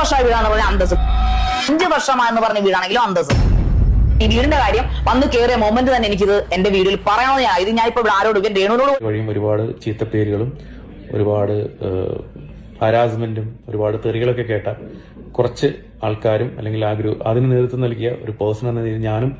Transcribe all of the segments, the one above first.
വർഷമായ വീടാന്ന് പറഞ്ഞ അന്തസ്, 5 വർഷമായെന്ന് പറഞ്ഞ വീടാണെങ്കിലും അന്തസ്. ഈ വീടിന്റെ കാര്യം വന്ന് കയറിയ മൊമെന്റ് തന്നെ എനിക്കിത് എന്റെ വീഡിയോയിൽ പറയണമെന്ന് ഇത് ഞാൻ ഇപ്പൊ ആരോട് രേണുവിനോട് വഴിയും ഒരുപാട് ചീത്തപ്പേരുകളും ഒരുപാട് ഹരാസ്മെന്റും ഒരുപാട് തെറികളൊക്കെ കേട്ട കുറച്ച് ആൾക്കാരും അല്ലെങ്കിൽ ആ അതിന് നേതൃത്വം നൽകിയ ഒരു പേഴ്സൺ എന്ന രീതിയിൽ ഞാനും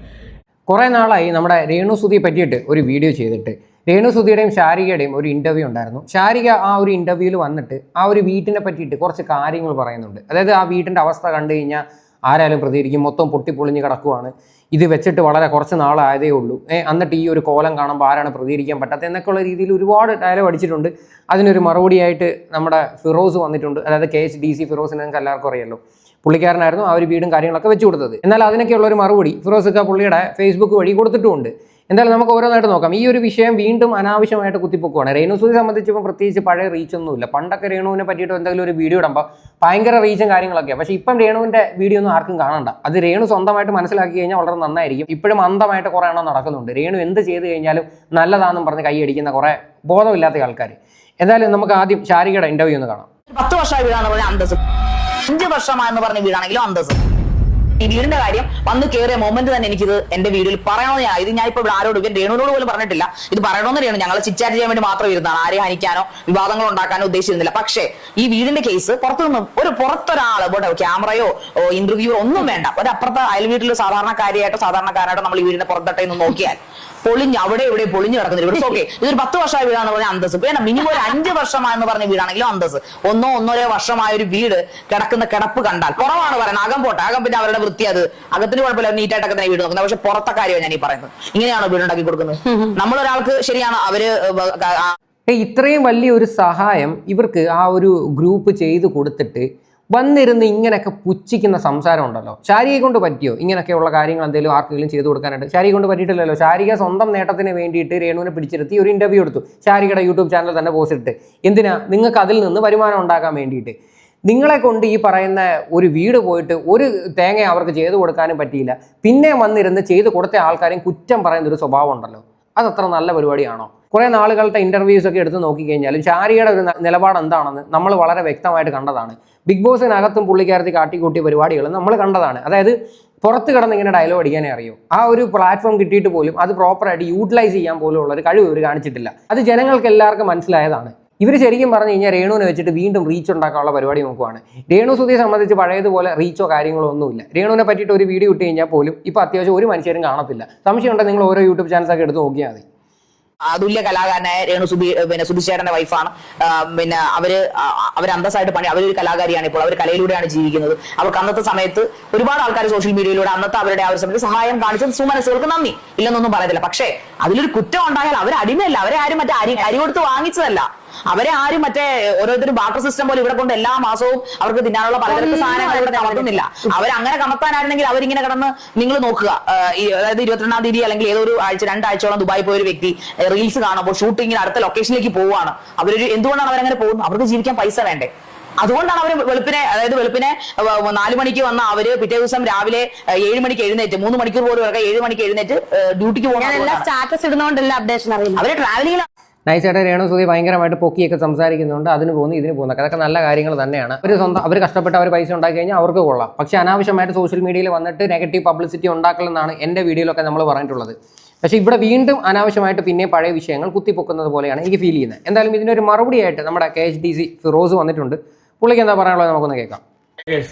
കുറേ നാളായി നമ്മുടെ രേണുസുതിയെ പറ്റിയിട്ട് ഒരു വീഡിയോ ചെയ്തിട്ട്. രേണുസുതിയുടെയും ശാരികയുടെയും ഒരു ഇൻ്റർവ്യൂ ഉണ്ടായിരുന്നു. ശാരിക ആ ഒരു ഇൻ്റർവ്യൂവിൽ വന്നിട്ട് ആ ഒരു വീട്ടിനെ പറ്റിയിട്ട് കുറച്ച് കാര്യങ്ങൾ പറയുന്നുണ്ട്. അതായത് ആ വീട്ടിൻ്റെ അവസ്ഥ കണ്ടു കഴിഞ്ഞാൽ ആരായാലും പ്രതികരിക്കും, മൊത്തം പൊട്ടിപ്പൊളിഞ്ഞ് കിടക്കുവാണ്, ഇത് വെച്ചിട്ട് വളരെ കുറച്ച് നാളായതേ ഉള്ളൂ, എന്നിട്ട് ഈ ഒരു കോലം കാണുമ്പോൾ ആരാണ് പ്രതികരിക്കാൻ പറ്റാത്തത് എന്നൊക്കെയുള്ള രീതിയിൽ ഒരുപാട് ഡയലോഗ് അടിച്ചിട്ടുണ്ട്. അതിനൊരു മറുപടിയായിട്ട് നമ്മുടെ ഫിറോസ് വന്നിട്ടുണ്ട്. അതായത് KHDC ഫിറോസിനെ നിങ്ങൾക്ക് എല്ലാവർക്കും അറിയാമല്ലോ, പുള്ളിക്കാരനായിരുന്നു ആ ഒരു വീടും കാര്യങ്ങളൊക്കെ വെച്ച് കൊടുത്തത്. എന്നാൽ അതിനൊക്കെയുള്ള ഒരു മറുപടി ഫിറോസൊക്കെ പുള്ളിയുടെ ഫേസ്ബുക്ക് വഴി കൊടുത്തിട്ടുമുണ്ട്. എന്തായാലും നമുക്ക് ഓരോന്നായിട്ട് നോക്കാം. ഈ ഒരു വിഷയം വീണ്ടും അനാവശ്യമായിട്ട് കുത്തിപ്പൊക്കുവാണ്. രേണുസുതിയെ സംബന്ധിച്ചപ്പോൾ പ്രത്യേകിച്ച് പഴയ റീച്ചൊന്നുമില്ല. പണ്ടൊക്കെ രേണുവിനെ പറ്റിയിട്ട് എന്തെങ്കിലും ഒരു വീഡിയോ ഇടുമ്പോൾ ഭയങ്കര റീച്ചും കാര്യങ്ങളൊക്കെയാണ്. പക്ഷേ ഇപ്പം രേണുവിൻ്റെ വീഡിയോ ഒന്നും ആർക്കും കാണണ്ട. അത് രേണു സ്വന്തമായിട്ട് മനസ്സിലാക്കി കഴിഞ്ഞാൽ വളരെ നന്നായിരിക്കും. ഇപ്പോഴും അന്ധമായിട്ട് കുറേ എണ്ണം നടക്കുന്നുണ്ട്. രേണു എന്ത് ചെയ്ത് കഴിഞ്ഞാലും നല്ലതാണെന്നും പറഞ്ഞ് കൈയടിക്കുന്ന കുറേ ബോധമില്ലാത്ത ആൾക്കാർ. എന്തായാലും നമുക്ക് ആദ്യം ശാരികയുടെ ഇൻ്റർവ്യൂ ഒന്ന് കാണാം. 10 വർഷമായ വീടാന്ന് പറഞ്ഞ അന്തസ്, 5 വർഷമായെന്ന് പറഞ്ഞ വീടാണെങ്കിലും അന്തസ്. ഈ വീടിന്റെ കാര്യം വന്ന് കയറിയ മൊമെന്റ് തന്നെ എനിക്കിത് എന്റെ വീഡിയോയിൽ പറയണമെന്ന് ഇത് ഞാൻ ഇപ്പൊ ആരോട് രേണുവിനോട് പോലും പറഞ്ഞിട്ടില്ല. ഇത് പറയണമെന്ന് രേണു ഞങ്ങൾ ചിറ്റാറ്റ് ചെയ്യാൻ വേണ്ടി മാത്രം ഇരുന്നതാണ്. ആരെയും ഹനിക്കാനോ വിവാദങ്ങൾ ഉണ്ടാക്കാനോ ഉദ്ദേശിച്ചിരുന്നില്ല. പക്ഷേ ഈ വീടിന്റെ കേസ് പുറത്തുനിന്നും പുറത്തൊരാള് ക്യാമറയോ ഇന്റർവ്യൂയോ ഒന്നും വേണ്ട, ഒരപ്പുറത്തെ അയൽ വീട്ടിൽ സാധാരണക്കാരായിട്ടോ നമ്മൾ ഈ വീടിന്റെ പുറത്തട്ടയിൽ നിന്ന് നോക്കിയാൽ പൊളിഞ്ഞ് അവിടെ ഇവിടെ പൊളിഞ്ഞു കിടക്കുന്ന വീട്. ഓക്കെ, ഇതൊരു 10 വർഷമായ വീടാന്ന് പറഞ്ഞ അന്തസ്. പിന്നെ മിനിമം ഒരു 5 വർഷമായെന്ന് പറഞ്ഞ വീടാണെങ്കിലും അന്തസ്. 1-1.5 വർഷമായ ഒരു വീട് കിടക്കുന്ന കിടപ്പ് കണ്ടാൽ കുറവാണ് പറയുന്നത്. അകം പോട്ടെ, അകം പിന്നെ അവരുടെ വൃത്തി, അത് അകത്തിന് കുഴപ്പമില്ല, നീറ്റായിട്ടൊക്കെ തന്നെ വീട് നോക്കുന്നത്. പക്ഷെ പുറത്തെ കാര്യമാണ് ഞാൻ ഈ പറയുന്നത്. ഇങ്ങനെയാണോ വീടുണ്ടാക്കി കൊടുക്കുന്നത്? നമ്മളൊരാൾക്ക് ശരിയാണ് അവര് ഇത്രയും വലിയൊരു സഹായം ഇവർക്ക് ആ ഒരു ഗ്രൂപ്പ് ചെയ്ത് കൊടുത്തിട്ട് വന്നിരുന്ന് ഇങ്ങനെയൊക്കെ പുച്ഛിക്കുന്ന സംസാരം ഉണ്ടല്ലോ. ശാരികയെ കൊണ്ട് പറ്റിയോ ഇങ്ങനെയൊക്കെയുള്ള കാര്യങ്ങൾ എന്തെങ്കിലും ആർക്കെങ്കിലും ചെയ്തു കൊടുക്കാനായിട്ട്? ശാരികയെ കൊണ്ട് പറ്റിയിട്ടില്ലല്ലോ. ശാരിക സ്വന്തം നേട്ടത്തിന് വേണ്ടിയിട്ട് രേണുവിനെ പിടിച്ചിരുത്തി ഒരു ഇൻ്റർവ്യൂ എടുത്തു. ശാരികയുടെ യൂട്യൂബ് ചാനൽ തന്നെ പോസ്റ്റ് ഇട്ട്. എന്തിനാ? നിങ്ങൾക്ക് അതിൽ നിന്ന് വരുമാനം ഉണ്ടാക്കാൻ വേണ്ടിയിട്ട്. നിങ്ങളെ കൊണ്ട് ഈ പറയുന്ന ഒരു വീട് പോയിട്ട് ഒരു തേങ്ങ അവർക്ക് ചെയ്തു കൊടുക്കാനും പറ്റിയില്ല. പിന്നെ വന്നിരുന്ന് ചെയ്തു കൊടുത്ത ആൾക്കാരെയും കുറ്റം പറയുന്നൊരു സ്വഭാവം ഉണ്ടല്ലോ. അതത്ര നല്ല പരിപാടിയാണോ? കുറേ നാളുകളുടെ ഇൻ്റർവ്യൂസ് ഒക്കെ എടുത്ത് നോക്കിക്കഴിഞ്ഞാലും ശാരികയുടെ ഒരു നിലപാട് എന്താണെന്ന് നമ്മൾ വളരെ വ്യക്തമായിട്ട് കണ്ടതാണ്. ബിഗ് ബോസിനകത്തും പുള്ളിക്കാരത്തി കാട്ടിക്കൂട്ടിയ പരിപാടികൾ നമ്മൾ കണ്ടതാണ്. അതായത് പുറത്ത് കിടന്ന് ഇങ്ങനെ ഡയലോഗ് അടിക്കാനേ അറിയൂ. ആ ഒരു പ്ലാറ്റ്ഫോം കിട്ടിയിട്ട് പോലും അത് പ്രോപ്പറായിട്ട് യൂട്ടിലൈസ് ചെയ്യാൻ പോലും ഉള്ള ഒരു കഴിവ് ഇവർ കാണിച്ചിട്ടില്ല. അത് ജനങ്ങൾക്ക് എല്ലാവർക്കും മനസ്സിലായതാണ്. ഇവർ ശരിക്കും പറഞ്ഞു കഴിഞ്ഞാൽ രേണുവിനെ വെച്ചിട്ട് വീണ്ടും റീച്ച് ഉണ്ടാക്കാനുള്ള പരിപാടി നോക്കുവാണ്. രേണുസുതിയെ സംബന്ധിച്ച് പഴയതുപോലെ റീച്ചോ കാര്യങ്ങളോ ഒന്നുമില്ല. രേണുവിനെ പറ്റിയിട്ട് ഒരു വീഡിയോ ഇട്ട് കഴിഞ്ഞാൽ പോലും ഇപ്പോൾ അത്യാവശ്യം ഒരു മനുഷ്യരും കാണത്തില്ല. സംശയമുണ്ടെങ്കിൽ നിങ്ങൾ ഓരോ യൂട്യൂബ് ചാനൽസൊക്കെ എടുത്ത് നോക്കിയാൽ മതി. അതുല്യ കലാകാരനായ രേണു സുധിച്ചേട്ടന്റെ വൈഫാണ്. പിന്നെ അവര് അന്തസ്സായിട്ട് അവരൊരു കലാകാരിയാണ്. ഇപ്പോൾ അവർ കലയിലൂടെയാണ് ജീവിക്കുന്നത്. അവർക്ക് അന്നത്തെ സമയത്ത് ഒരുപാട് ആൾക്കാർ സോഷ്യൽ മീഡിയയിലൂടെ അന്നത്തെ അവരുടെ ആ ഒരു സമയത്ത് സഹായം കാണിച്ചത് സുമനസ്സുകൾക്ക് നന്ദി, ഇല്ലെന്നൊന്നും പറയത്തില്ല. പക്ഷേ അതിലൊരു കുറ്റം ഉണ്ടായാൽ അവർ അടിമയല്ല. അവരെ ആരും മറ്റേ അരി കൊടുത്ത് വാങ്ങിച്ചതല്ല. അവരെ ആരും മറ്റേ ഓരോരുത്തരും ബാർട്ടർ സിസ്റ്റം പോലെ ഇവിടെ കൊണ്ട് എല്ലാ മാസവും അവർക്ക് തിന്നാനുള്ള പലതരത്തിൽ സാധനങ്ങൾ ഇവിടെ കമർത്തുന്നില്ല. അവരങ്ങനെ കമർത്താനായിരുന്നെങ്കിൽ അവരിങ്ങനെ കിടന്ന് നിങ്ങൾ നോക്കുക. അതായത് 22-ാം തീയതി അല്ലെങ്കിൽ ഏതൊരു ആഴ്ച 2 ആഴ്ചയോളം ദുബായി പോയ ഒരു വ്യക്തി റീൽസ് കാണുമ്പോൾ ഷൂട്ടിങ്ങിന് അടുത്ത ലൊക്കേഷനിലേക്ക് പോവുകയാണ്. എന്തുകൊണ്ടാണ് അവരങ്ങനെ പോകുന്നത്? അവർക്ക് ജീവിക്കാൻ പൈസ വേണ്ടേ? അതുകൊണ്ടാണ് അവർ വെളുപ്പിനെ 4 മണിക്ക് വന്ന അവര് പിറ്റേ ദിവസം രാവിലെ 7 മണിക്ക് എഴുന്നേറ്റ് 3 മണിക്കൂർ പോലും 7 മണിക്ക് എഴുന്നേറ്റ് ഡ്യൂട്ടിക്ക് പോകുന്നത്. സ്റ്റാറ്റസ് ഇടുന്നോണ്ടല്ല അപ്ഡേഷൻ അറിയില്ല. അവര് ട്രാവലിംഗ് നൈസായിട്ട് രേണുസുതി ഭയങ്കരമായിട്ട് പൊക്കിയൊക്കെ സംസാരിക്കുന്നുണ്ട്. അതിന് പോകുന്നു ഇതിന് പോകുന്നു, അതൊക്കെ നല്ല കാര്യങ്ങൾ തന്നെയാണ്. അവർ കഷ്ടപ്പെട്ട് അവർ പൈസ ഉണ്ടാക്കി കഴിഞ്ഞാൽ അവർക്ക് കൊള്ളാം. പക്ഷേ അനാവശ്യമായിട്ട് സോഷ്യൽ മീഡിയയിൽ വന്നിട്ട് നെഗറ്റീവ് പബ്ലിസിറ്റി ഉണ്ടാക്കലെന്നാണ് എൻ്റെ വീഡിയോയിലൊക്കെ നമ്മൾ പറഞ്ഞിട്ടുള്ളത്. പക്ഷേ ഇവിടെ വീണ്ടും അനാവശ്യമായിട്ട് പിന്നെ പഴയ വിഷയങ്ങൾ കുത്തിപ്പൊക്കുന്നത് പോലെയാണ് എനിക്ക് ഫീൽ ചെയ്യുന്നത്. എന്തായാലും ഇതിനൊരു മറുപടിയായിട്ട് നമ്മുടെ KHDC ഫിറോസ് വന്നിട്ടുണ്ട്. പുള്ളിക്ക് എന്താ പറയാനുള്ളത് നമുക്കൊന്ന് കേൾക്കാം.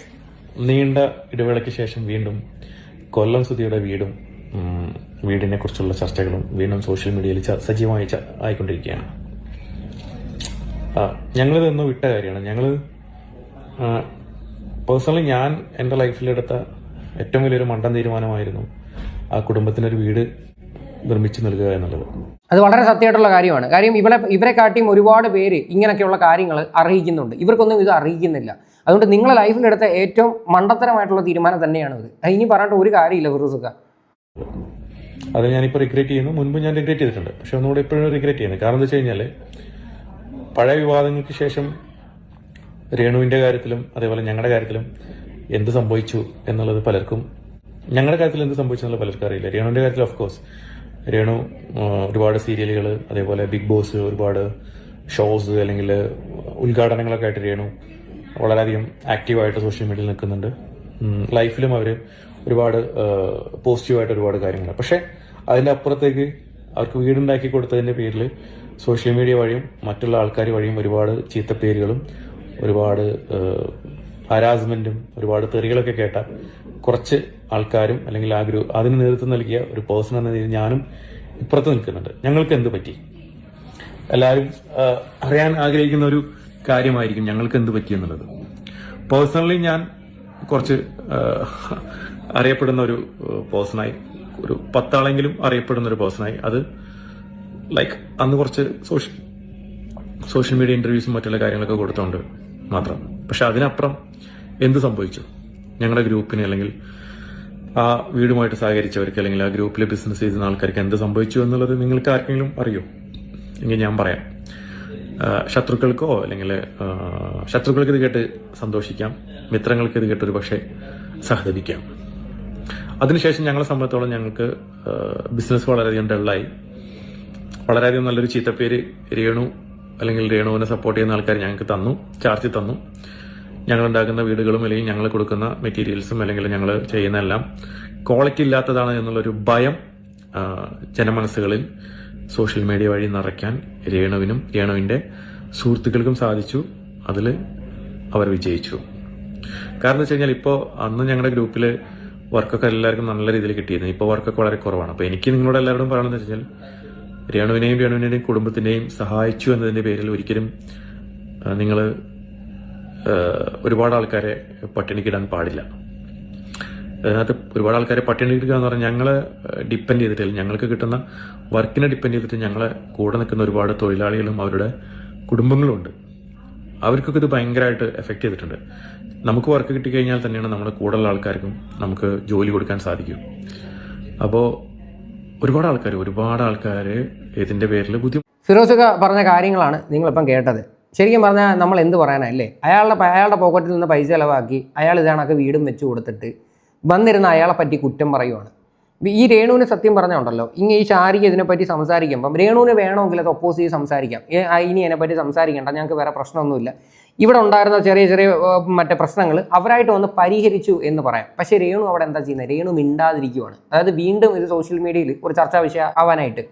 നീണ്ട ഇടവേളയ്ക്ക് ശേഷം വീണ്ടും കൊല്ലം സുധിയുടെ വീടിനെ കുറിച്ചുള്ള ചർച്ചകളും വീണ്ടും സോഷ്യൽ മീഡിയയിൽ സജീവമായി ആയിക്കൊണ്ടിരിക്കുകയാണ്. ഞങ്ങളിതൊന്നും വിട്ട കാര്യമാണ്. ഞങ്ങൾ പേഴ്സണലി ഞാൻ എൻ്റെ ലൈഫിലെടുത്ത ഏറ്റവും വലിയൊരു മണ്ടൻ തീരുമാനമായിരുന്നു ആ കുടുംബത്തിനൊരു വീട് നിർമ്മിച്ചു നൽകുക എന്നുള്ളത്. അത് വളരെ സത്യമായിട്ടുള്ള കാര്യമാണ്. കാര്യം ഇവരെ കാട്ടിയും ഒരുപാട് പേര് ഇങ്ങനെയൊക്കെയുള്ള കാര്യങ്ങൾ അറിയിക്കുന്നുണ്ട്. ഇവർക്കൊന്നും ഇത് അറിയിക്കുന്നില്ല. അതുകൊണ്ട് നിങ്ങളെ ലൈഫിലെടുത്ത ഏറ്റവും മണ്ടത്തരമായിട്ടുള്ള തീരുമാനം തന്നെയാണ് ഇത്. ഇനി പറഞ്ഞിട്ട് ഒരു കാര്യമില്ല ഫിറോസുക്ക. അത് ഞാനിപ്പോൾ റിഗ്രറ്റ് ചെയ്യുന്നു. മുൻപ് ഞാൻ റിഗ്രറ്റ് ചെയ്തിട്ടുണ്ട്. പക്ഷെ ഒന്നുകൂടെ ഇപ്പോഴും റിഗ്രറ്റ് ചെയ്യുന്നത്. കാരണം എന്താ വെച്ച് കഴിഞ്ഞാൽ പഴയ വിവാദങ്ങൾക്ക് ശേഷം രേണുവിൻ്റെ കാര്യത്തിലും അതേപോലെ ഞങ്ങളുടെ കാര്യത്തിലും എന്ത് സംഭവിച്ചു എന്നുള്ളത് പലർക്കും, ഞങ്ങളുടെ കാര്യത്തിൽ എന്ത് സംഭവിച്ചു എന്നുള്ളത് പലർക്കും അറിയില്ല. രേണുവിൻ്റെ കാര്യത്തിൽ ഓഫ് കോഴ്സ് രേണു ഒരുപാട് സീരിയലുകൾ അതേപോലെ ബിഗ് ബോസ് ഒരുപാട് ഷോസ് അല്ലെങ്കിൽ ഉദ്ഘാടനങ്ങളൊക്കെ ആയിട്ട് രേണു വളരെയധികം ആക്റ്റീവായിട്ട് സോഷ്യൽ മീഡിയയിൽ നിൽക്കുന്നുണ്ട്. ലൈഫിലും അവർ ഒരുപാട് പോസിറ്റീവായിട്ട് ഒരുപാട് കാര്യങ്ങൾ. പക്ഷേ അതിൻ്റെ അപ്പുറത്തേക്ക് അവർക്ക് വീടുണ്ടാക്കി കൊടുത്തതിൻ്റെ പേരിൽ സോഷ്യൽ മീഡിയ വഴിയും മറ്റുള്ള ആൾക്കാർ വഴിയും ഒരുപാട് ചീത്തപ്പേരുകളും ഒരുപാട് ഹരാസ്മെന്റും ഒരുപാട് തെറികളൊക്കെ കേട്ട കുറച്ച് ആൾക്കാരും അല്ലെങ്കിൽ അതിന് നേതൃത്വം നൽകിയ ഒരു പേഴ്സൺ എന്ന രീതിയിൽ ഞാനും ഇപ്പുറത്ത് നിൽക്കുന്നുണ്ട്. ഞങ്ങൾക്ക് എന്ത് പറ്റി? എല്ലാവരും അറിയാൻ ആഗ്രഹിക്കുന്ന ഒരു കാര്യമായിരിക്കും ഞങ്ങൾക്ക് എന്ത് പറ്റി എന്നുള്ളത്. പേഴ്സണലി ഞാൻ കുറച്ച് അറിയപ്പെടുന്ന ഒരു പേഴ്സണായി, ഒരു 10 ആളെങ്കിലും അറിയപ്പെടുന്ന ഒരു പേഴ്സണായി. അത് ലൈക്ക് അന്ന് കുറച്ച് സോഷ്യൽ മീഡിയ ഇന്റർവ്യൂസും മറ്റുള്ള കാര്യങ്ങളൊക്കെ കൊടുത്തോണ്ട് മാത്രം. പക്ഷെ അതിനപ്പുറം എന്ത് സംഭവിച്ചു ഞങ്ങളുടെ ഗ്രൂപ്പിന്, അല്ലെങ്കിൽ ആ വീടുമായിട്ട് സഹകരിച്ചവർക്ക്, അല്ലെങ്കിൽ ആ ഗ്രൂപ്പിൽ ബിസിനസ് ചെയ്യുന്ന ആൾക്കാർക്ക് എന്ത് സംഭവിച്ചു എന്നുള്ളത് നിങ്ങൾക്ക് ആർക്കെങ്കിലും അറിയോ എങ്കിൽ ഞാൻ പറയാം. ശത്രുക്കൾക്കോ അല്ലെങ്കിൽ ശത്രുക്കൾക്ക് ഇത് കേട്ട് സന്തോഷിക്കാം, മിത്രങ്ങൾക്ക് ഇത് കേട്ട് ഒരു പക്ഷേ സഹതപിക്കാം. അതിനുശേഷം ഞങ്ങളെ സംബന്ധിച്ചോളം ഞങ്ങൾക്ക് ബിസിനസ് വളരെയധികം ഡള്ളായി. വളരെയധികം നല്ലൊരു ചീത്തപ്പേര് രേണു അല്ലെങ്കിൽ രേണുവിനെ സപ്പോർട്ട് ചെയ്യുന്ന ആൾക്കാർ ഞങ്ങൾക്ക് ചാർജ് തന്നു. ഞങ്ങൾ ഉണ്ടാക്കുന്ന വീടുകളും അല്ലെങ്കിൽ ഞങ്ങൾ കൊടുക്കുന്ന മെറ്റീരിയൽസും അല്ലെങ്കിൽ ഞങ്ങൾ ചെയ്യുന്ന എല്ലാം ക്വാളിറ്റി ഇല്ലാത്തതാണ് എന്നുള്ളൊരു ഭയം ജനമനസ്സുകളിൽ സോഷ്യൽ മീഡിയ വഴി നിറയ്ക്കാൻ രേണുവിനും രേണുവിൻ്റെ സുഹൃത്തുക്കൾക്കും സാധിച്ചു. അതിൽ അവർ വിജയിച്ചു. കാരണം എന്ന് വെച്ച് കഴിഞ്ഞാൽ ഇപ്പോൾ അന്ന് ഞങ്ങളുടെ ഗ്രൂപ്പിൽ വർക്കൊക്കെ എല്ലാവർക്കും നല്ല രീതിയിൽ കിട്ടിയിരുന്നു. ഇപ്പോൾ വർക്കൊക്കെ വളരെ കുറവാണ്. അപ്പോൾ എനിക്ക് നിങ്ങളോട് എല്ലാവരോടും പറയണമെന്ന് വെച്ച് കഴിഞ്ഞാൽ രേണുവിനെയും കുടുംബത്തിനെയും സഹായിച്ചു എന്നതിൻ്റെ പേരിൽ ഒരിക്കലും നിങ്ങൾ ഒരുപാട് ആൾക്കാരെ പട്ടിണിക്കിടാൻ പാടില്ല. അതിനകത്ത് ഒരുപാട് ആൾക്കാരെ പട്ടിണിക്കിടുക എന്ന് പറഞ്ഞാൽ ഞങ്ങളെ ഡിപ്പെൻഡ് ചെയ്തിട്ടില്ല, ഞങ്ങൾക്ക് കിട്ടുന്ന വർക്കിനെ ഡിപ്പെൻഡ് ചെയ്തിട്ട് ഞങ്ങളെ കൂടെ നിൽക്കുന്ന ഒരുപാട് തൊഴിലാളികളും അവരുടെ കുടുംബങ്ങളും ഉണ്ട്. അവർക്കൊക്കെ ഇത് ഭയങ്കരമായിട്ട് എഫക്റ്റ് ചെയ്തിട്ടുണ്ട്. നമുക്ക് വർക്ക് കിട്ടിക്കഴിഞ്ഞാൽ തന്നെയാണ് നമ്മുടെ കൂടെയുള്ള ആൾക്കാർക്കും നമുക്ക് ജോലി കൊടുക്കാൻ സാധിക്കും. അപ്പോൾ ഒരുപാട് ആൾക്കാർ ഇതിൻ്റെ പേരിൽ ഫിറോസ് പറഞ്ഞ കാര്യങ്ങളാണ് നിങ്ങളിപ്പം കേട്ടത്. ശരിക്കും പറഞ്ഞാൽ നമ്മൾ എന്ത് പറയാനല്ലേ, അയാളുടെ പോക്കറ്റിൽ നിന്ന് പൈസ ചിലവാക്കി അയാൾ ഇതാണൊക്കെ വീടും വെച്ച് കൊടുത്തിട്ട് വന്നിരുന്ന അയാളെ പറ്റി കുറ്റം പറയുവാണ്. ഈ രേണുവിന് സത്യം പറഞ്ഞുണ്ടല്ലോ, ഈ ശാരിക ഇതിനെപ്പറ്റി സംസാരിക്കുമ്പം രേണുവിന് വേണമെങ്കിൽ അത് ഒപ്പോസ് ചെയ്ത് സംസാരിക്കാം. ഇനി അതിനെപ്പറ്റി സംസാരിക്കേണ്ട, ഞങ്ങൾക്ക് വേറെ പ്രശ്നമൊന്നുമില്ല, ഇവിടെ ഉണ്ടായിരുന്ന ചെറിയ മറ്റേ പ്രശ്നങ്ങൾ അവരായിട്ട് വന്ന് പരിഹരിച്ചു എന്ന് പറയാം. പക്ഷേ രേണു അവിടെ എന്താ ചെയ്യുന്നത്? രേണു മിണ്ടാതിരിക്കുവാണ്. അതായത് വീണ്ടും ഇത് സോഷ്യൽ മീഡിയയിൽ ഒരു ചർച്ചാ വിഷയം ആവാനായിട്ട്.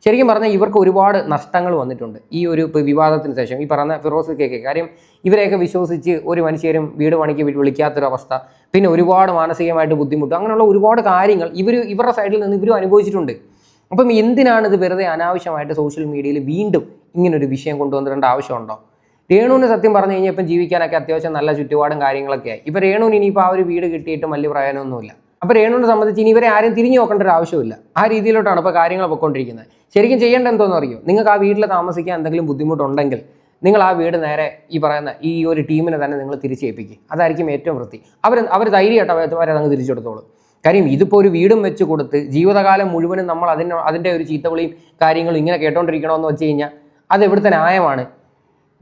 ശരിക്കും പറഞ്ഞാൽ ഇവർക്ക് ഒരുപാട് നഷ്ടങ്ങൾ വന്നിട്ടുണ്ട് ഈ ഒരു വിവാദത്തിന് ശേഷം. ഈ പറഞ്ഞ ഫിറോസ് കേക്ക് കാര്യം, ഇവരെയൊക്കെ വിശ്വസിച്ച് ഒരു മനുഷ്യരും വീട് പണിക്ക് വിളിക്കാത്തൊരവസ്ഥ, പിന്നെ ഒരുപാട് മാനസികമായിട്ട് ബുദ്ധിമുട്ട്, അങ്ങനെയുള്ള ഒരുപാട് കാര്യങ്ങൾ ഇവരുടെ സൈഡിൽ നിന്ന് ഇവരും അനുഭവിച്ചിട്ടുണ്ട്. അപ്പം എന്തിനാണ് ഇത് വെറുതെ അനാവശ്യമായിട്ട് സോഷ്യൽ മീഡിയയിൽ വീണ്ടും ഇങ്ങനൊരു വിഷയം കൊണ്ടുവന്നിടേണ്ട ആവശ്യമുണ്ടോ? രേണുവിന് സത്യം പറഞ്ഞു കഴിഞ്ഞാൽ ഇപ്പം ജീവിക്കാനൊക്കെ അത്യാവശ്യം നല്ല ചുറ്റുപാടും കാര്യങ്ങളൊക്കെ ആയി. ഇപ്പം രേണുവിന് ഇനിയിപ്പോൾ ആ ഒരു വീട് കിട്ടിയിട്ടും വലിയ പ്രയോജനമൊന്നുമില്ല. അപ്പോൾ രേണുവിനെ സംബന്ധിച്ച് ഇനി ഇവരെ ആരും തിരിഞ്ഞു നോക്കേണ്ട ഒരു ആവശ്യമില്ല. ആ രീതിയിലോട്ടാണ് ഇപ്പോൾ കാര്യങ്ങൾ പൊയ്ക്കൊണ്ടിരിക്കുന്നത്. ശരിക്കും ചെയ്യേണ്ട എന്തോന്ന് അറിയോ? നിങ്ങൾക്ക് ആ വീട്ടിൽ താമസിക്കാൻ എന്തെങ്കിലും ബുദ്ധിമുട്ടുണ്ടെങ്കിൽ നിങ്ങൾ ആ വീട് നേരെ ഈ പറയുന്ന ഈ ഒരു ടീമിനെ തന്നെ നിങ്ങൾ തിരിച്ചേൽപ്പിക്കുക. അതായിരിക്കും ഏറ്റവും വൃത്തി. അവർ ധൈര്യമായിട്ട് അവരതങ്ങ് തിരിച്ചെടുത്തോളൂ. കാര്യം ഇതിപ്പോൾ ഒരു വീടും വെച്ച് കൊടുത്ത് ജീവിതകാലം മുഴുവനും നമ്മൾ അതിൻ്റെ ഒരു ചീത്തവിളിയും കാര്യങ്ങളും ഇങ്ങനെ കേട്ടോണ്ടിരിക്കണമെന്ന് വെച്ച് കഴിഞ്ഞാൽ അത് എവിടുത്തെ ന്യായമാണ്?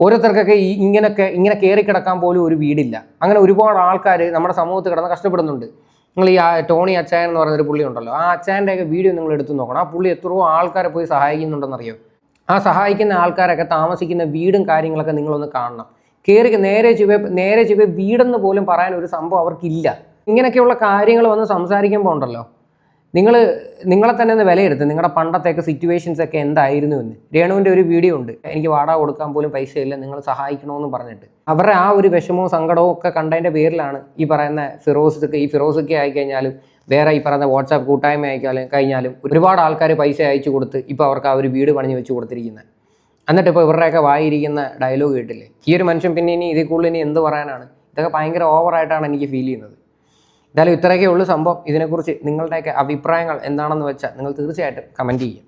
ഓരോരുത്തർക്കൊക്കെ ഇങ്ങനെ കയറി കിടക്കാൻ പോലും ഒരു വീടില്ല. അങ്ങനെ ഒരുപാട് ആൾക്കാർ നമ്മുടെ സമൂഹത്തിൽ കിടന്ന് കഷ്ടപ്പെടുന്നുണ്ട്. നിങ്ങൾ ഈ ടോണി അച്ചായൻ എന്ന് പറയുന്നൊരു പുള്ളി ഉണ്ടല്ലോ, ആ അച്ചായൻ്റെയൊക്കെ വീഡിയോ നിങ്ങൾ എടുത്ത് നോക്കണം. ആ പുള്ളി എത്രയോ ആൾക്കാരെ പോയി സഹായിക്കുന്നുണ്ടെന്നറിയോ? ആ സഹായിക്കുന്ന ആൾക്കാരൊക്കെ താമസിക്കുന്ന വീടും കാര്യങ്ങളൊക്കെ നിങ്ങളൊന്ന് കാണണം. നേരെ ചുവ വീടെന്ന് പോലും പറയാൻ ഒരു സംഭവം അവർക്കില്ല. ഇങ്ങനെയൊക്കെയുള്ള കാര്യങ്ങൾ വന്ന് സംസാരിക്കുമ്പോൾ ഉണ്ടല്ലോ, നിങ്ങളെ തന്നെ ഒന്ന് വിലയിരുത്തും. നിങ്ങളുടെ പണ്ടത്തെയൊക്കെ സിറ്റുവേഷൻസ് ഒക്കെ എന്തായിരുന്നു എന്ന്. രേണുവിൻ്റെ ഒരു വീഡിയോ ഉണ്ട്, എനിക്ക് വാടക കൊടുക്കാൻ പോലും പൈസയില്ല, നിങ്ങൾ സഹായിക്കണമെന്ന് പറഞ്ഞിട്ട്. അവരുടെ ആ ഒരു വിഷമവും സങ്കടവും ഒക്കെ കണ്ടതിൻ്റെ പേരിലാണ് ഈ പറയുന്ന ഫിറോസൊക്കെ ആയിക്കഴിഞ്ഞാലും വേറെ ഈ പറയുന്ന വാട്സാപ്പ് കൂട്ടായ്മ കഴിഞ്ഞാലും ഒരുപാട് ആൾക്കാർ പൈസ അയച്ചു കൊടുത്ത് ഇപ്പോൾ അവർക്ക് ആ ഒരു വീട് പണിഞ്ഞ് വെച്ച് കൊടുത്തിരിക്കുന്നത്. എന്നിട്ട് ഇപ്പോൾ ഇവരുടെയൊക്കെ വായിരിക്കുന്ന ഡയലോഗ് കേട്ടില്ലേ? ഈ ഒരു മനുഷ്യൻ പിന്നെ ഇതിൽ കൂടുതൽ എന്ത് പറയാനാണ്? ഇതൊക്കെ ഭയങ്കര ഓവറായിട്ടാണ് എനിക്ക് ഫീൽ ചെയ്യുന്നത്. എന്തായാലും ഇത്രയൊക്കെ ഉള്ളൂ സംഭവം. ഇതിനെക്കുറിച്ച് നിങ്ങളുടെയൊക്കെ അഭിപ്രായങ്ങൾ എന്താണെന്ന് വെച്ചാൽ നിങ്ങൾ തീർച്ചയായിട്ടും കമൻറ്റ് ചെയ്യുക.